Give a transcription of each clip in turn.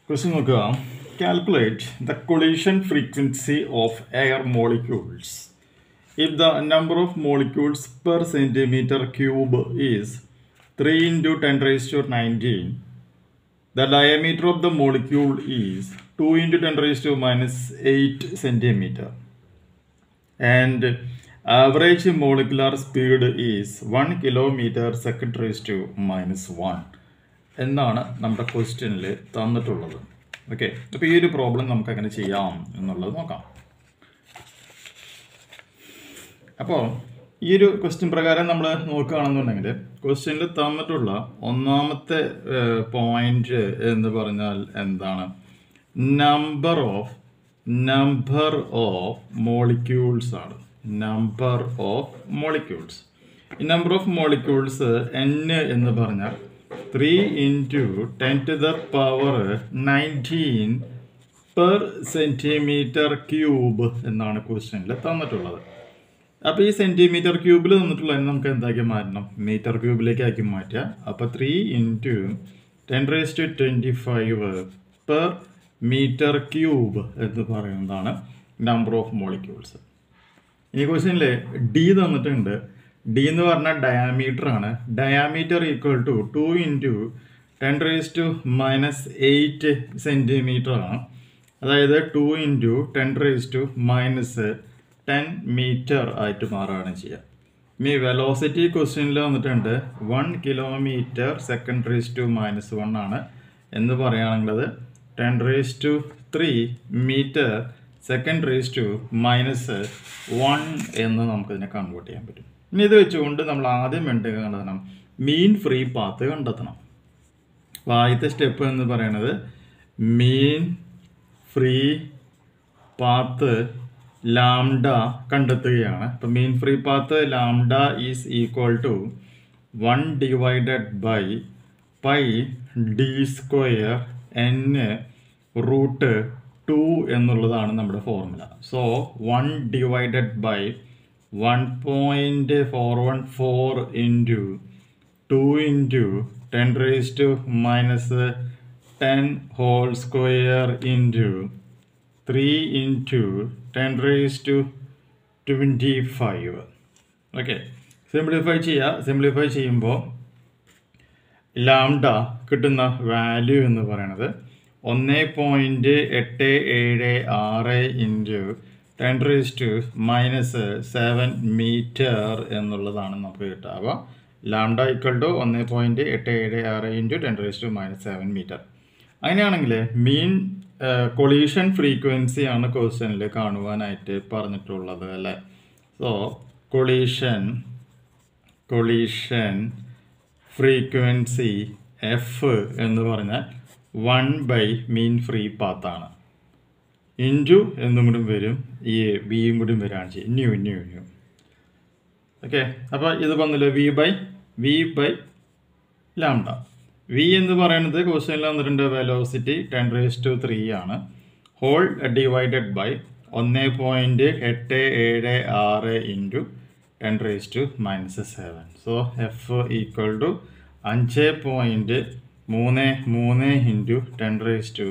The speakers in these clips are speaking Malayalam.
Question നോക്കുക. Calculate the collision frequency of air molecules. If the number of molecules per centimeter cube is 3 into 10 raised to 19, the diameter of the molecule is 2 into 10 raised to minus 8 centimeter. And average molecular speed is 1 kilometer second raised to minus 1. എന്നാണ് നമ്മുടെ ക്വസ്റ്റ്യനിൽ തന്നിട്ടുള്ളത്. ഓക്കെ, അപ്പോൾ ഈ ഒരു പ്രോബ്ലം നമുക്ക് എങ്ങനെ ചെയ്യാം എന്നുള്ളത് നോക്കാം. അപ്പോൾ ഈ ഒരു ക്വസ്റ്റ്യൻ പ്രകാരം നമ്മൾ നോക്കുകയാണെന്നുണ്ടെങ്കിൽ ക്വസ്റ്റ്യനിൽ തന്നിട്ടുള്ള ഒന്നാമത്തെ പോയിന്റ് എന്ന് പറഞ്ഞാൽ എന്താണ്? നമ്പർ ഓഫ് മോളിക്യൂൾസ് ആണ്. Number of molecules. ഈ നമ്പർ ഓഫ് മോളിക്യൂൾസ് n എന്ന് പറഞ്ഞാൽ 3 into 10 to the power 19 per centimeter cube എന്നാണ് ക്വസ്റ്റ്യനിൽ തന്നിട്ടുള്ളത്. അപ്പോൾ ഈ സെൻറ്റിമീറ്റർ ക്യൂബിൽ തന്നിട്ടുള്ളതിന് നമുക്ക് എന്താക്കി മാറ്റണം? മീറ്റർ ക്യൂബിലേക്ക് ആക്കി മാറ്റുക. അപ്പോൾ 3 into 10 raised to 25 per metre cube എന്ന് പറയുന്നതാണ് നമ്പർ ഓഫ് മോളിക്യൂൾസ്. ഈ ക്വസ്റ്റ്യനിൽ ഡി തന്നിട്ടുണ്ട്. ഡി എന്ന് പറഞ്ഞാൽ ഡയാമീറ്റർ ആണ്. Diameter equal to 2 into 10 raised to minus 8 centimetre ആണ്. അതായത് 2 into 10 raised to minus 10 metre ആയിട്ട് മാറുകയാണ് ചെയ്യുക. ഇനി വെലോസിറ്റി ക്വസ്റ്റ്യനിൽ വന്നിട്ടുണ്ട് 1 kilometre second raised to minus 1 ആണ് എന്ന് പറയുകയാണെങ്കിലത് 10 raised to 3 metre second raised to minus 1 എന്ന് നമുക്കതിനെ കൺവേർട്ട് ചെയ്യാൻ പറ്റും. ഇനി ഇത് വെച്ചുകൊണ്ട് നമ്മൾ ആദ്യം കണ്ടെത്തണം മീൻ ഫ്രീ പാത്ത് കണ്ടെത്തണം. അപ്പോൾ ആദ്യത്തെ സ്റ്റെപ്പ് എന്ന് പറയുന്നത് മീൻ ഫ്രീ പാത്ത് ലാംഡ കണ്ടെത്തുകയാണ്. അപ്പോൾ mean free path lambda is equal to 1 divided by pi D square n root 2 എന്നുള്ളതാണ് നമ്മുടെ formula. So 1 divided by 1.414 into 2 into 10 raised to minus 10 whole square into 3 into 10 raised to 25. Okay, simplify ചെയ്യുമ്പോൾ ലാംഡ കിട്ടുന്ന വാല്യൂ എന്ന് പറയുന്നത് 1.876 into 10 raised to minus 7 metre എന്നുള്ളതാണ് നമുക്ക് കിട്ടുക. അപ്പോൾ lambda equal to 1.876 into 10 raised to minus 7 metre. അങ്ങനെയാണെങ്കിൽ മീൻ കൊളീഷൻ ഫ്രീക്വൻസി ആണ് ക്വസ്റ്റ്യനിൽ കാണുവാനായിട്ട് പറഞ്ഞിട്ടുള്ളത് അല്ലേ. സോ കൊളീഷൻ ഫ്രീക്വൻസി എഫ് എന്ന് പറഞ്ഞാൽ 1 by മീൻ ഫ്രീ പാത്താണ്. ഇൻറ്റു എന്നും കൂടി വരും, ഈ വിയും കൂടി വരികയാണ് ചെയ്യും. ന്യൂ. ഓക്കെ, അപ്പോൾ ഇത് വന്നില്ല വി ബൈ ലാംഡ. വി എന്ന് പറയുന്നത് ക്വസ്റ്റ്യനിൽ വന്നിട്ടുണ്ട് വെലോസിറ്റി 10 raised to 3 ആണ്. Whole divided by 1.876 into 10 raised to minus 7. So F equal to 5.33 into 10 raised to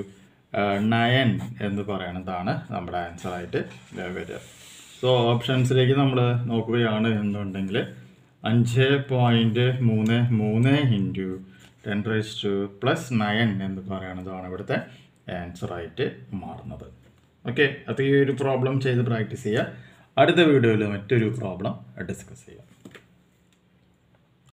9 എന്ന് പറയുന്നതാണ് നമ്മുടെ ആൻസറായിട്ട് വരിക. സോ ഓപ്ഷൻസിലേക്ക് നമ്മൾ നോക്കുകയാണ് എന്നുണ്ടെങ്കിൽ 5.33 into 10 raised to plus 9 എന്ന് പറയുന്നതാണ് ഇവിടുത്തെ ആൻസറായിട്ട് മാറുന്നത്. ഓക്കെ, അപ്പോൾ ഈ ഒരു പ്രോബ്ലം ചെയ്ത് പ്രാക്ടീസ് ചെയ്യുക. അടുത്ത വീഡിയോയിൽ മറ്റൊരു പ്രോബ്ലം ഡിസ്കസ് ചെയ്യാം.